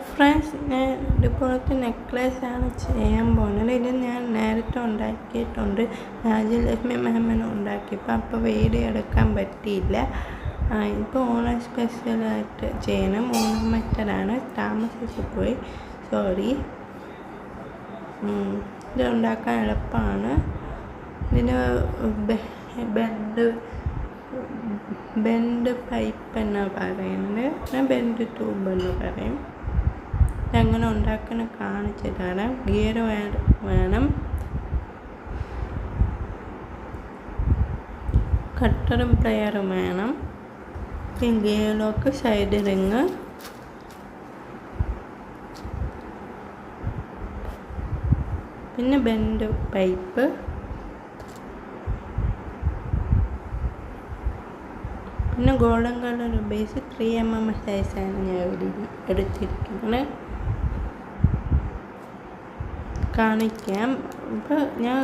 Friends, ഞാൻ ഇതുപോലത്തെ നെക്ലേസാണ് ചെയ്യാൻ പോകുന്നത്. ഇത് ഞാൻ നേരത്തെ ഉണ്ടാക്കിയിട്ടുണ്ട്. രാജലക്ഷ്മി മാമിന് ഉണ്ടാക്കിയപ്പോൾ അപ്പോൾ വീഡിയോ എടുക്കാൻ പറ്റിയില്ല. ഇപ്പോൾ ഓണം സ്പെഷ്യലായിട്ട് ചെയ്യണം. ഓണം മെത്തഡാണ്, താമസിച്ച് പോയി, സോറി. ഇത് ഉണ്ടാക്കാൻ എളുപ്പമാണ്. ഇതിന് ബെൻഡ് പൈപ്പ് എന്നാണ് പറയുന്നത്, ഞാൻ ബെൻഡ് ട്യൂബ് എന്ന് പറയും. ഇതെങ്ങനെ ഉണ്ടാക്കുന്ന കാണിച്ചു തരാം. ഗിയർ വേണം, കട്ടറും പ്ലെയറും വേണം, പിന്നെ ഗിയർ ലോക്ക്, സൈഡ് റിങ്, പിന്നെ ബെൻഡ് പൈപ്പ്, പിന്നെ ഗോൾഡൻ കളർ ബേസ് 3mm സൈസാണ് ഞാൻ എടുത്തിരിക്കുന്നത്. കാണിക്കാം. ഇപ്പോൾ ഞാൻ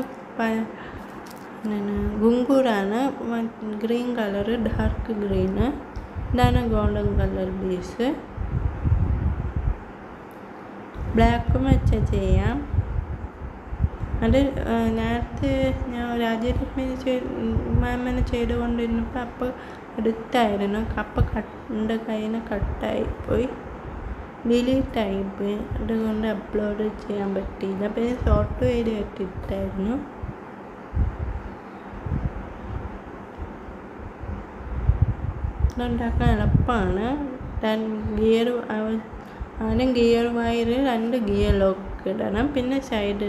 ഗുങ്കൂറാണ്, ഗ്രീൻ കളർ, ഡാർക്ക് ഗ്രീന്. ഇതാണ് ഗോൾഡൻ കളർ ബേസ്. ബ്ലാക്കും വെച്ച് ചെയ്യാം. അത് നേരത്തെ ഞാൻ രാജലക്ഷ്മി മാമിന് ചെയ്തുകൊണ്ടിരുന്നപ്പോൾ അപ്പോൾ എടുത്തായിരുന്നു. അപ്പം എൻ്റെ കയ്യിൽ നിന്ന് കട്ടായിപ്പോയി, ഡിലീറ്റായിപ്പോയി. അതുകൊണ്ട് അപ്ലോഡ് ചെയ്യാൻ പറ്റിയില്ല. പിന്നെ ഷോർട്ട് വീഡിയോ ഇട്ടിട്ടായിരുന്നു. ഇതുണ്ടാക്കാൻ എളുപ്പമാണ്. ആദ്യം ഗിയർ വയർ, 2 ഗിയർ ലോക്ക് ഇടണം. പിന്നെ സൈഡ്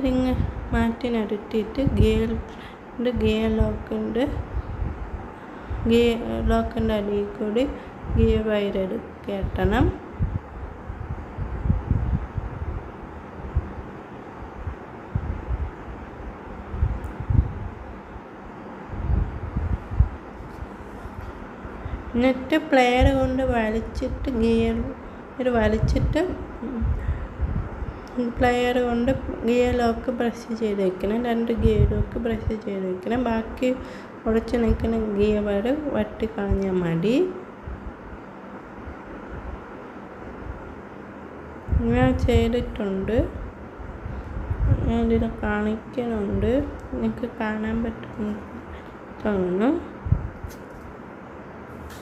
റിങ് മാറ്റി നടത്തിയിട്ട് ഗിയർ ലോക്കിൻ്റെ അടിയിൽ കൂടി ഗിയർ വയർ കെട്ടണം. എന്നിട്ട് പ്ലെയർ കൊണ്ട് വലിച്ചിട്ട് പ്ലെയർ കൊണ്ട് ഗിയർ ലോക്ക് പ്രസ് ചെയ്ത് വെക്കണം. 2 ഗിയർ ലോക്ക് പ്രസ് ചെയ്ത് വെക്കണം. ബാക്കി ഉടച്ച് നിൽക്കുന്ന ഗിയർ വയർ വെട്ടിക്കളഞ്ഞാൽ മതി. ഞാൻ ചെയ്തിട്ടുണ്ട്, ഞാനിത് കാണിക്കുന്നുണ്ട്. നിങ്ങൾക്ക് കാണാൻ പറ്റും തോന്നുന്നു.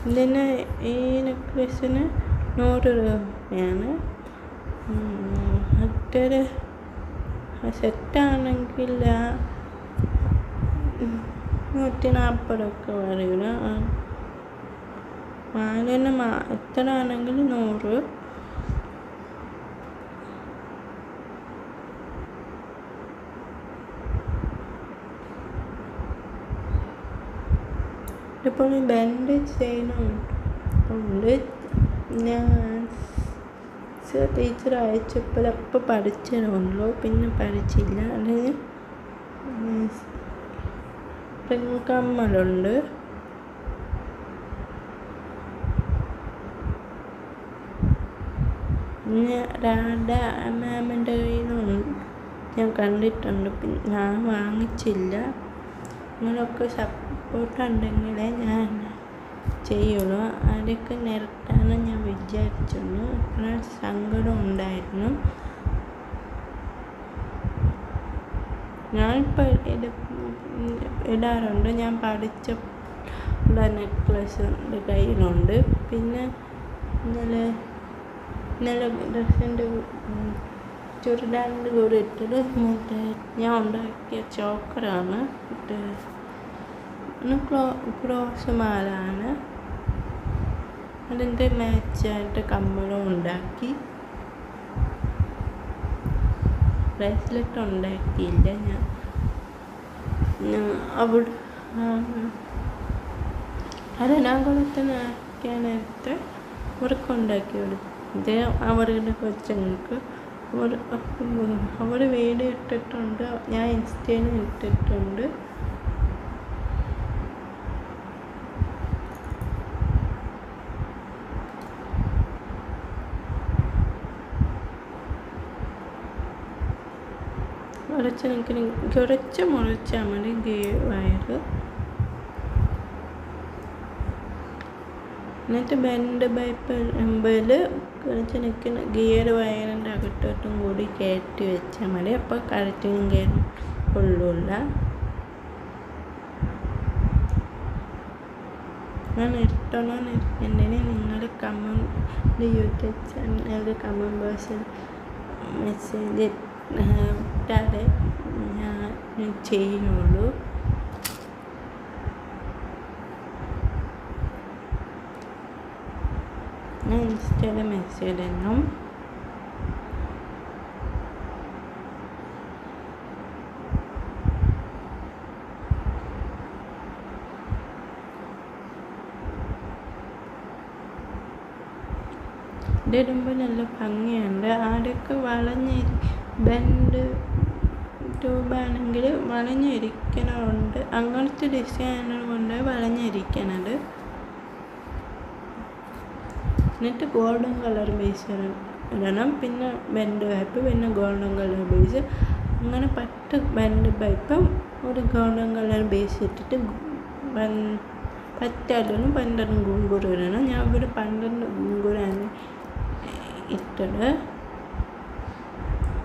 ഇതിന് ഈ നെക്ലേസിന് 100 രൂപയാണ്. മറ്റൊരു സെറ്റാണെങ്കിൽ 140 വരില്ല. മാലിന് എത്ര ആണെങ്കിൽ 100. ഇപ്പോൾ ബെൻഡ് ചെയ്യുന്നുണ്ട്. ഞാൻ ടീച്ചർ അയച്ചപ്പോൾ അപ്പം പഠിച്ചതുള്ളൂ, പിന്നെ പഠിച്ചില്ല. അതിന് റിങ് കമ്മലുണ്ട്. പിന്നെ രാധ മാമിൻ്റെ കയ്യിലുണ്ട്, ഞാൻ കണ്ടിട്ടുണ്ട്. പിന്നെ ഞാൻ വാങ്ങിച്ചില്ല. നിങ്ങളൊക്കെ സപ്പോർട്ടുണ്ടെങ്കിലേ ഞാൻ ചെയ്യുള്ളൂ. അതൊക്കെ നിർത്താൻ ഞാൻ വിചാരിച്ചിരുന്നു. അത്ര സങ്കടം ഉണ്ടായിരുന്നു. ഞാനിപ്പോൾ ഇടാറുണ്ട്. ഞാൻ പഠിച്ച നെക്ലസ് എൻ്റെ കയ്യിലുണ്ട്. പിന്നെ ഇന്നലെ ഡ്രസ്സിൻ്റെ ചുരിദാറിൻ്റെ കൂടെ ഇട്ടത് ഞാൻ ഉണ്ടാക്കിയ ചോക്കറാണ്. ക്രോസ് മാലാണ്. അതിൻ്റെ മാച്ചായിട്ട് കമ്മലും ഉണ്ടാക്കി. ബ്രേസ്ലെറ്റ് ഉണ്ടാക്കിയില്ല. ഞാൻ അവിടെ എറണാകുളത്തിന് ആക്കിയ നേരത്തെ അവർക്കുണ്ടാക്കി കൊടുത്തത്. അവരുടെ കൊച്ചുങ്ങൾക്ക് അവർ വീഡിയോ ഇട്ടിട്ടുണ്ട്, ഞാൻ ഇൻസ്റ്റയിൽ ഇട്ടിട്ടുണ്ട്. കുറച്ച് മുറിച്ചാൽ മതി വയറ്. എന്നിട്ട് ബെൻഡ് പൈപ്പ് ഇടുമ്പോൾ കുറച്ച് നിൽക്കുന്ന ഗിയർ വയറിൻ്റെ അകത്തോട്ടും കൂടി കയറ്റി വെച്ചാൽ മതി. അപ്പോൾ കഴുത്തിനും കയറും കൊള്ളില്ല. ഞാൻ നിർത്തണോ നിർത്തേണ്ടതിന് നിങ്ങൾ കമൻറ്റ് യൂട്യൂബ് ചാനൽ കമൻറ്റ് ബോക്സിൽ മെസ്സേജ് ഇട്ടാലേ ഞാൻ ചെയ്യുള്ളൂ. ഞാൻ ഇൻസ്റ്റയിൽ മെസ്സേജ് ഇടണം. ഇതിടുമ്പോൾ നല്ല ഭംഗിയുണ്ട്. ആദ്യമൊക്കെ ബെൻഡ് ട്യൂബാണെങ്കിൽ വളഞ്ഞിരിക്കണമുണ്ട്. അങ്ങനത്തെ ഡിസൈനുകൾ കൊണ്ട് വളഞ്ഞിരിക്കണത്. എന്നിട്ട് ഗോൾഡൻ കളർ ബേസ് ഇടണം. പിന്നെ ബെൻഡ് പൈപ്പ്, പിന്നെ ഗോൾഡൻ കളർ ബേസ്. അങ്ങനെ 10 ബെൻഡ് പൈപ്പും ഒരു ഗോൾഡൻ കളർ ബേസ് ഇട്ടിട്ട് 12 ഗുങ്കുറ് ഇടണം. ഞാൻ ഇവിടെ 12 ഗുങ്കുറാണ് ഇട്ടത്.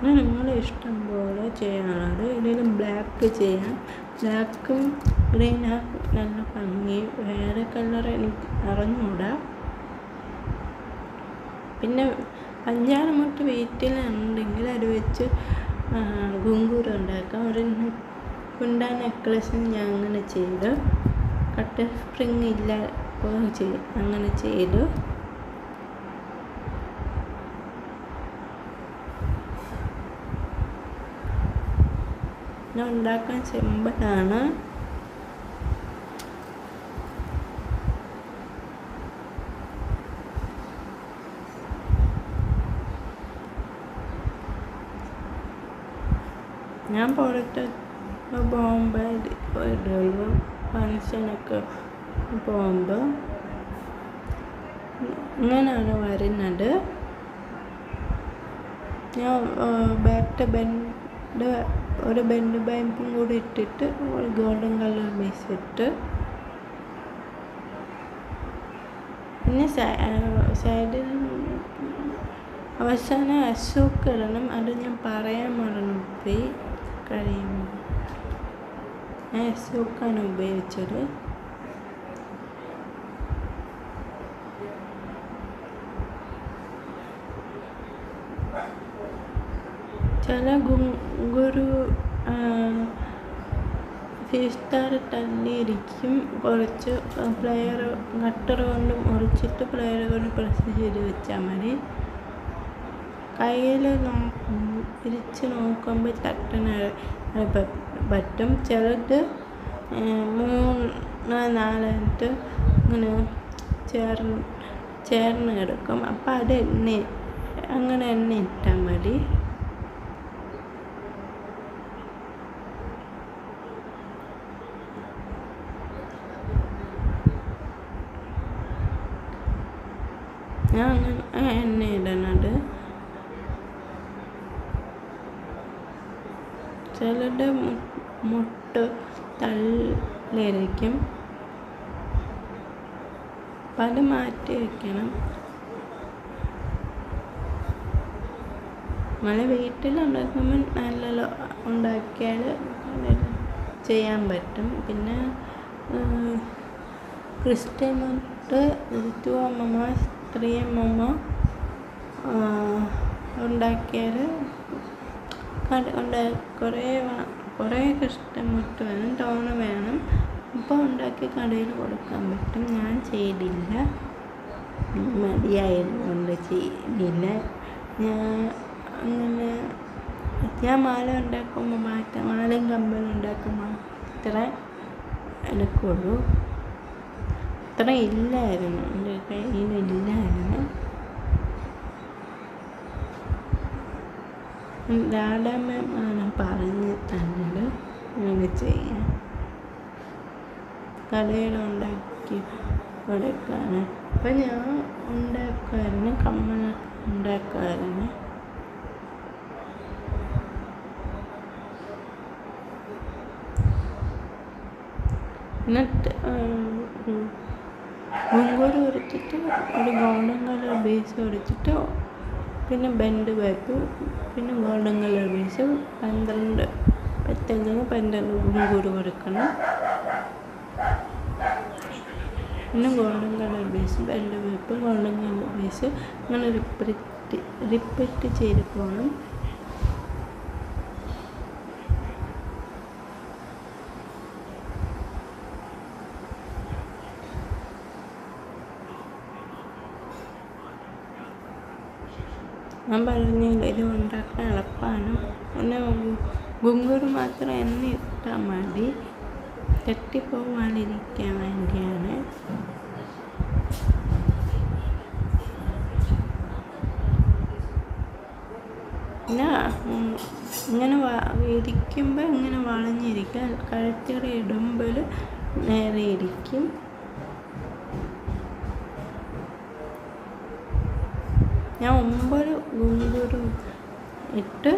നിങ്ങൾ ഇഷ്ടം പോലെ ചെയ്യാനുള്ളത്. ഇതിൽ ബ്ലാക്ക് ചെയ്യാം. ബ്ലാക്കും ഗ്രീനും നല്ല ഭംഗി. വേറെ കളർ എനിക്ക് അറിഞ്ഞൂടാ. പിന്നെ 5-6 മുട്ട് വീട്ടിലുണ്ടെങ്കിൽ അത് വെച്ച് ഗുങ്കുറ് ഉണ്ടാക്കാം. ഒരു കുണ്ട നെക്ലസിന് ഞാൻ അങ്ങനെ ചെയ്തു. കട്ട് സ്പ്രിങ് ഇല്ല അങ്ങനെ ചെയ്തു. ഞാൻ ഉണ്ടാക്കാൻ സിമ്പിളാണ്. ഞാൻ പുറത്ത് പോകുമ്പോൾ ഇടുള്ളൂ. ഫങ്ഷനൊക്കെ പോകുമ്പോൾ ഇങ്ങനെയാണ് വരുന്നത്. ഞാൻ ഒരു ബെൻഡ് പൈപ്പും കൂടി ഇട്ടിട്ട് ഒരു ഗോൾഡൻ കളർ ബേസ് ഇട്ട് പിന്നെ സൈഡിൽ അവസാനം അശോക്ക് ഇടണം. അത് ഞാൻ പറയാൻ മറന്നുപോയി. കഴിയുമ്പോൾ ഞാൻ അശോക്കാണ് ഉപയോഗിച്ചത്. ചില ഗുരു ഫീസ്റ്റാർ തള്ളിയിരിക്കും. കുറച്ച് പ്ലെയർ കട്ടർ കൊണ്ട് മുറിച്ചിട്ട് പ്ലെയർ കൊണ്ട് പ്രസ് ചെയ്ത് വെച്ചാൽ മതി. കയ്യിൽ തിരിച്ച് നോക്കുമ്പോൾ തട്ടന് പറ്റും. ചിലത് 3-4 ഇങ്ങനെ ചേർന്ന് കിടക്കും. അപ്പം അത് അങ്ങനെ എണ്ണ ഇട്ടാൽ മതി. ഞാൻ അങ്ങനെ എണ്ണ ഇടണത്. ചിലരുടെ മുട്ട് തള്ളിയിരിക്കും. അപ്പം അത് മാറ്റി വയ്ക്കണം. നമ്മൾ വീട്ടിലുണ്ടാക്കുമ്പോൾ നല്ല ഉണ്ടാക്കിയാൽ ചെയ്യാൻ പറ്റും. പിന്നെ ക്രിസ്ത്യൻ മുട്ട് 2mm 3mm ഉണ്ടാക്കിയാൽ കുറേ കഷ്ടമുട്ട് വേണം, തോണ വേണം. അപ്പോൾ ഉണ്ടാക്കി കടയിൽ കൊടുക്കാൻ പറ്റും. ഞാൻ ചെയ്തില്ല, മടിയായതുകൊണ്ട് ചെയ്തില്ല. ഞാൻ മാല ഉണ്ടാക്കുമ്പോൾ മാലയും കമ്മലും ഉണ്ടാക്കുമ്പോൾ ഇത്ര എടുക്കുള്ളൂ. ഇത്ര ഇല്ലായിരുന്നു, എൻ്റെ കയ്യിലില്ലായിരുന്നു. ഡാഡാമ്മയാണ് പറഞ്ഞ് തന്നത് അങ്ങനെ ചെയ്യാൻ. കടയിലുണ്ടാക്കി കൊടുക്കാൻ. അപ്പം ഞാൻ ഉണ്ടാക്കുമായിരുന്നു, കമ്മൽ ഉണ്ടാക്കുമായിരുന്നു. എന്നിട്ട് ഗുങ്കൂര് കൊടുത്തിട്ട് ഒരു ഗോൾഡൻ കളർ ബേസ് കൊടുത്തിട്ട് പിന്നെ ബെൻഡ് പൈപ്പ് പിന്നെ ഗോൾഡൻ കളർ ബേസ് 12 പറ്റെങ്കിൽ 12 ഗുങ്കൂര് കൊടുക്കണം. പിന്നെ golden colour base bend pipe golden colour base അങ്ങനെ റിപ്പീറ്റ് ചെയ്ത് പോകണം. ഞാൻ പറഞ്ഞില്ല ഇത് ഉണ്ടാക്കാൻ എളുപ്പമാണ്. പിന്നെ ഗുങ്കൂര് മാത്രം എണ്ണ ഇട്ടാൽ മതി, തട്ടിപ്പോവാതിരിക്കാൻ വേണ്ടിയാണ്. പിന്നെ ഇങ്ങനെ ഇരിക്കുമ്പോൾ ഇങ്ങനെ വളഞ്ഞിരിക്കുക, കഴുത്തിടെ ഇടുമ്പോൾ നേരെ ഇരിക്കും. ഞാൻ 9 ഗുങ്കൂര് ഇട്ട്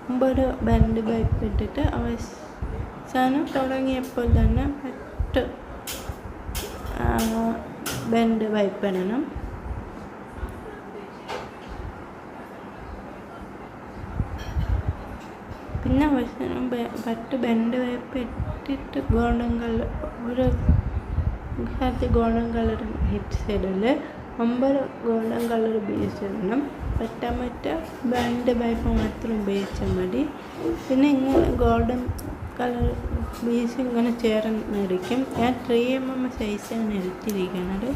9 ബെൻഡ് പൈപ്പ് ഇട്ടിട്ട് അവസാനം തുടങ്ങിയപ്പോൾ തന്നെ 10 ബെൻഡ് പൈപ്പ് ഇടണം. പിന്നെ അവസാനം 10 ബെൻഡ് പൈപ്പ് ഇട്ടിട്ട് golden colour golden colour hit സൈഡിൽ 9 ഗോൾഡൻ കളർ ബേസ് ഇടണം. മറ്റേ ബെൻഡ് പൈപ്പ് മാത്രം ഉപയോഗിച്ചാൽ മതി. പിന്നെ ഇങ്ങനെ ഗോൾഡൻ കളർ ബേസ് ഇങ്ങനെ ചേർന്നിരിക്കും. ഞാൻ 3mm സൈസാണ് എടുത്തിരിക്കുന്നത്.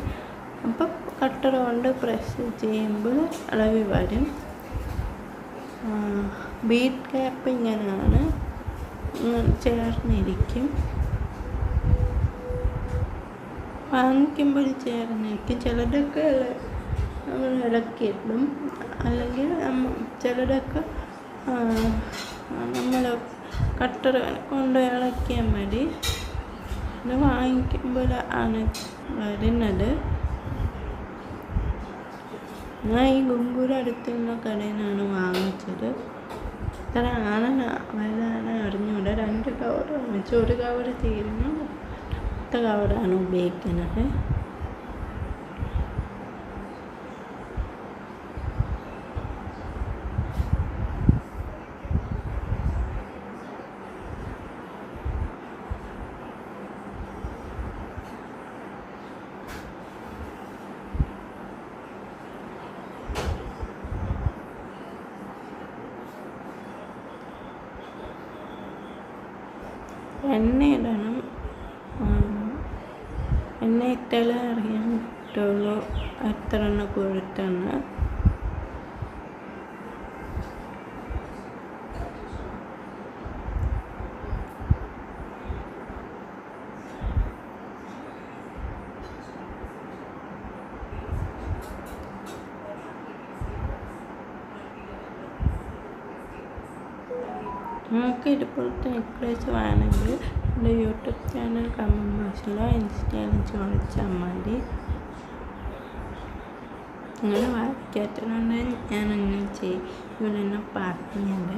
അപ്പം കട്ടർ കൊണ്ട് പ്രസ് ചെയ്യുമ്പോൾ അളവ് വരും. ബീഡ് ക്യാപ്പ് ഇങ്ങനെയാണ്, ചേർന്നിരിക്കും. വാങ്ങിക്കുമ്പോൾ ചേർന്നിരിക്കും. ചിലതൊക്കെ നമ്മൾ ഇളക്കിയിടും, അല്ലെങ്കിൽ ചിലതൊക്കെ നമ്മൾ കട്ടർ കൊണ്ട് ഇളക്കിയാൽ മതി. ഇത് വാങ്ങിക്കുമ്പോൾ ആണ് വരുന്നത്. ഞാൻ ഈ ഗുങ്കൂര് അടുത്തുള്ള കടയിൽ നിന്നാണ് വാങ്ങിച്ചത്. ഇത്ര ആണ് വലുതാണ് അറിഞ്ഞൂടെ. 2 കവർ വാങ്ങിച്ചു. 1 കവർ തീർന്നു, അടുത്ത കവറാണ് ഉപയോഗിക്കുന്നത്. എണ്ണ ഇടണം. എണ്ണ ഇട്ടാലേ അറിയാൻ പറ്റുള്ളൂ എത്ര എണ്ണ കൊടുത്തെന്ന്. നമുക്ക് ഇതുപോലത്തെ നെക്ലേസ് വേണമെങ്കിൽ എൻ്റെ യൂട്യൂബ് ചാനൽ കമൻറ്റ് ബോക്സിലോ ഇൻസ്റ്റയിലും ചോദിച്ചാൽ മതി. അങ്ങനെ വായിക്കാത്തതുകൊണ്ട് ഞാനങ്ങനെ ചെയ്യൂലെന്ന് പറഞ്ഞത്.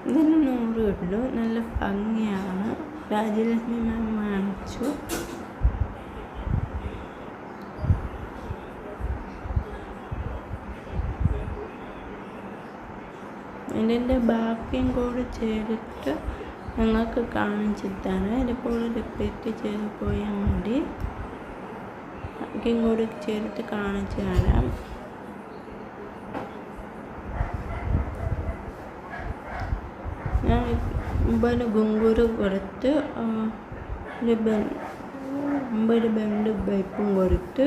ഇതിന് 100 ഉള്ളൂ. നല്ല ഭംഗിയാണ്. രാജലക്ഷ്മി മാം വാങ്ങിച്ചു. ഇതിൻ്റെ ബാക്കിയും കൂടി ചെയ്തിട്ട് ഞങ്ങൾക്ക് കാണിച്ചു തരാം. ഇതുപോലെ റിപ്പീറ്റ് ചെയ്ത് പോയാൽ മതി. ബാക്കിയും കൂടി ചെയ്തിട്ട് കാണിച്ചു തരാം. ഞാൻ 9 ഗുങ്കൂര് കൊടുത്ത് 9 ബെൻഡ് പൈപ്പും കൊടുത്ത്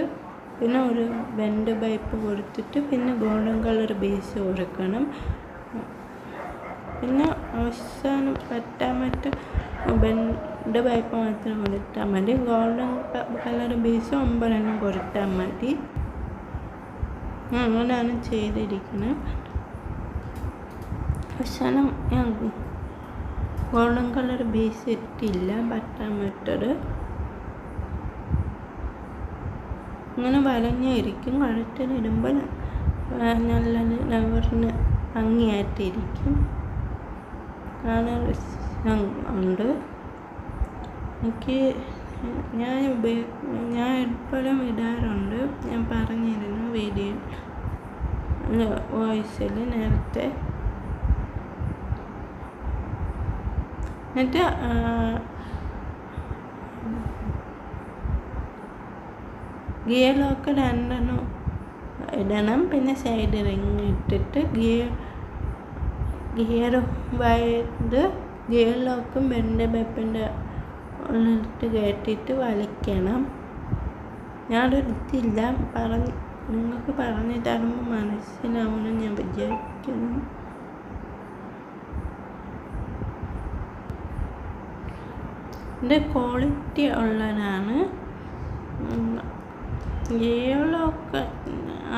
പിന്നെ ഒരു ബെൻഡ് പൈപ്പ് കൊടുത്തിട്ട് പിന്നെ ഗോൾഡൻ കളർ ബേസ് കൊടുക്കണം. പിന്നെ അവസാനം മറ്റേ ബെൻഡ് പൈപ്പ് മാത്രം കൊടുത്താൽ മതി. ഗോൾഡൻ കളർ ബേസ് 9 കൊടുത്താൽ മതി. അങ്ങനെയാണ് ചെയ്തിരിക്കുന്നത്. അവസാനം ഞാൻ ഗോൾഡൻ കളർ ബേസ് ഇട്ടില്ല, ബട്ടർ ഇങ്ങനെ വലഞ്ഞിരിക്കും. കഴുത്തിലിടുമ്പോൾ നല്ല നവറിന് ഭംഗിയായിട്ടിരിക്കും. കാണാൻ ഉണ്ട്. എനിക്ക് ഞാൻ എപ്പോഴും ഇടാറുണ്ട്. ഞാൻ പറഞ്ഞിരുന്നു വീഡിയോ വോയിസിൽ നേരത്തെ. എന്നിട്ട് ഗിയർ ലോക്ക് 2 ഇടണം. പിന്നെ സൈഡ് റിങ് ഇട്ടിട്ട് ഗിയർ ലോക്കും ബെപ്പിൻ്റെ ഉള്ളിട്ട് കയറ്റിയിട്ട് വലിക്കണം. ഞാനെടുത്തില്ല, നിങ്ങൾക്ക് പറഞ്ഞു തരുമ്പോൾ മനസ്സിലാവുമെന്ന് ഞാൻ വിചാരിക്കുന്നു. ഇത് ക്വാളിറ്റി ഉള്ളതാണ്. ഗിയറിലൊക്കെ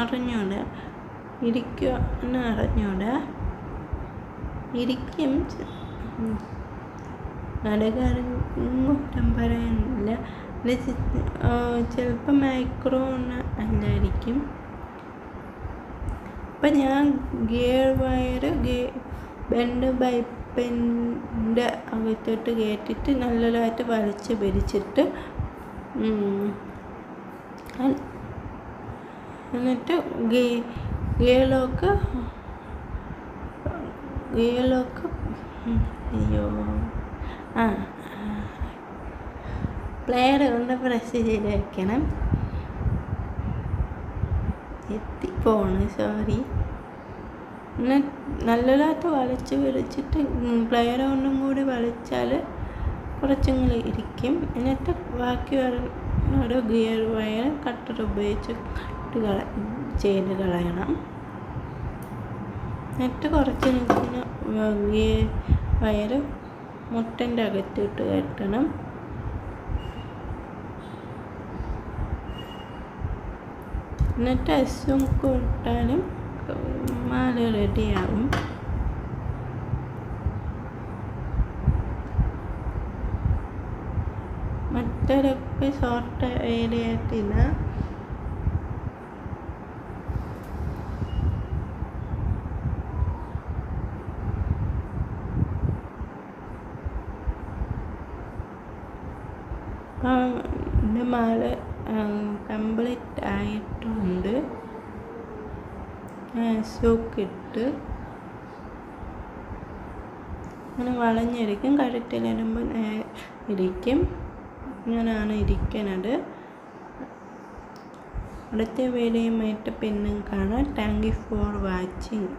അറിഞ്ഞൂടാ, ഇരിക്കുമെന്ന് അറിഞ്ഞൂടാ. ഇരിക്കും, നടക്കാരും പറയാനില്ല. ചിലപ്പോൾ മൈക്രോണ് അല്ലായിരിക്കും. അപ്പം ഞാൻ ഗിയർ വയർ പൈപ്പിൻ്റെ അകത്തോട്ട് കയറ്റിയിട്ട് നല്ലതായിട്ട് വലിച്ച് പിടിച്ചിട്ട് എന്നിട്ട് ഗിയർ ലോക്ക് പ്ലെയർ കൊണ്ട് പ്രസ് ചെയ്ത് വെക്കണം. സോറി. നല്ലതായിട്ട് വലിച്ച് പിടിച്ചിട്ട് പ്ലെയർ കൊണ്ടും കൂടി വലിച്ചാൽ കുറച്ചെങ്കിലും ഇരിക്കും. എന്നിട്ട് ബാക്കി ഒരു ഗിയർ വയർ കട്ടർ ഉപയോഗിച്ച് ചെയ്ത് കളയണം. എന്നിട്ട് കുറച്ച് നിൽക്കുന്ന ഗിയർ വയർ മുട്ടൻ്റെ അകത്തിട്ട് കെട്ടണം. എന്നിട്ട് എസ്സും കൂട്ടാനും മാല റെഡിയാവും. മറ്റൊരൊക്കെ ഷോർട്ട് ഏരിയയായിട്ടില്ല. എൻ്റെ മാല കംപ്ലീറ്റ് ആയിട്ടുണ്ട്. സൂക്കിട്ട് അങ്ങനെ വളഞ്ഞിരിക്കും. കഴുത്തിലിടുമ്പോൾ ഇരിക്കും. ഇങ്ങനെയാണ് ഇരിക്കുന്നത്. അടുത്ത വീഡിയോയുമായിട്ട് പിന്നെയും കാണാം. Thank you for watching.